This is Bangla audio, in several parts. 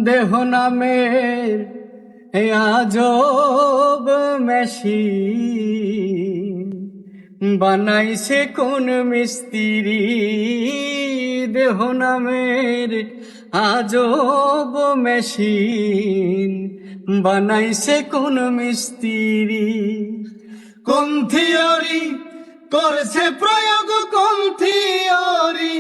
দেহ নামের আজব মেশিন বানাইছে কোন মিস্ত্রি। দেহ নামের আজব মেশিন বানাইছে কোন মিস্ত্রি। কোন থিওরি করছে প্রয়োগ, কোন থিওরি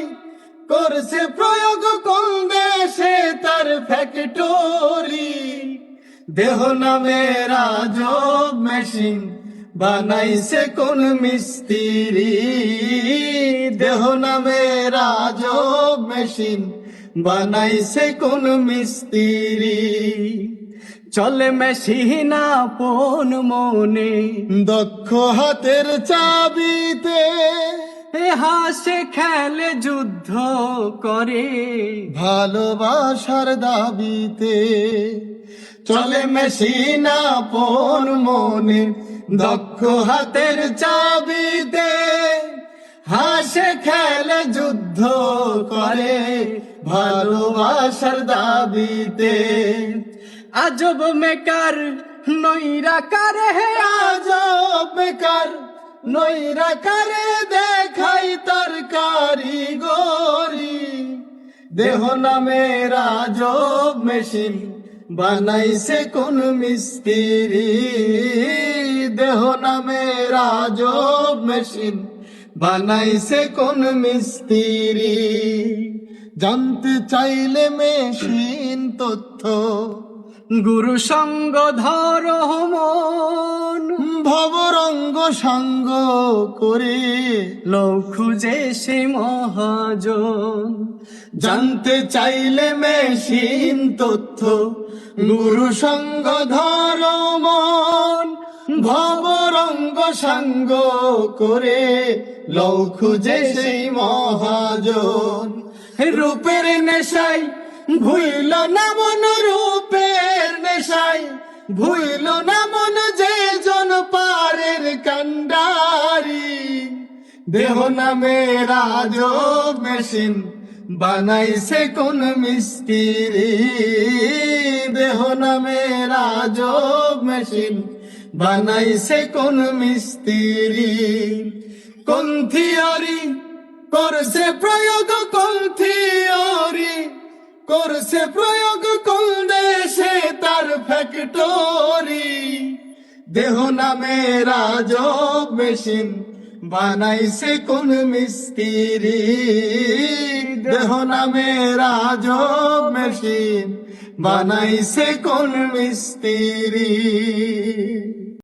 করছে প্রয়োগ, কোন দেশে তার ফ্যাক্টরি। দেহ নামের আজব মেশিন বানাইছে কোন মিস্ত্রি। দেহ নামের আজব মেশিন বানাইছে কোন মিস্ত্রি। চলে মেশিন আপন মনে, দক্ষ হাতের চাবিতে, হাসে খেলে যুদ্ধ করে ভালোবাসার দাবিতে। চলে মেশিন আপন মনে, দক্ষ হাতের চাবিতে, হাসে খেলে যুদ্ধ করে ভালোবাসার দাবিতে। আজব মেকার নৈরাকার হে আজব বেকার নৈরাকারে দেখাই তার কারিগরি। দেহ নামের আজব মেশিন বানাইছে কোন মিস্ত্রি। দেহ নামের আজব মেশিন বানাইছে কোন মিস্ত্রি। জানতে চাইলে মেশিন তথ্য, গুরু সঙ্গ ধর মন, ভবরঙ্গ সঙ্গ করে লও খুঁজে সে মহাজন। জানতে চাইলে মেশিন তথ্য, গুরু সঙ্গ ধর মন, ভবরঙ্গ সঙ্গ করে লও খুঁজে সেই মহাজন। রূপের নেশাই ভুইল না মন, রূপের নেশাই ভুইল না মন, যে জন পারের কান্ডারি। দেহ নামের আজব মেশিন বানাইছে কোন মিস্ত্রি। দেহ নামের আজব মেশিন বানাইছে কোন মিস্ত্রি। কোন থিওরি করছে প্রয়োগ, কোন থিওরি করছে প্রয়োগ, কোন দেশে তার ফ্যাক্টরি। দেহ নামের আজব মেশিন বানাইছে কোন মিস্ত্রি। দেহ নামের আজব মেশিন বানাইছে কোন মিস্ত্রি।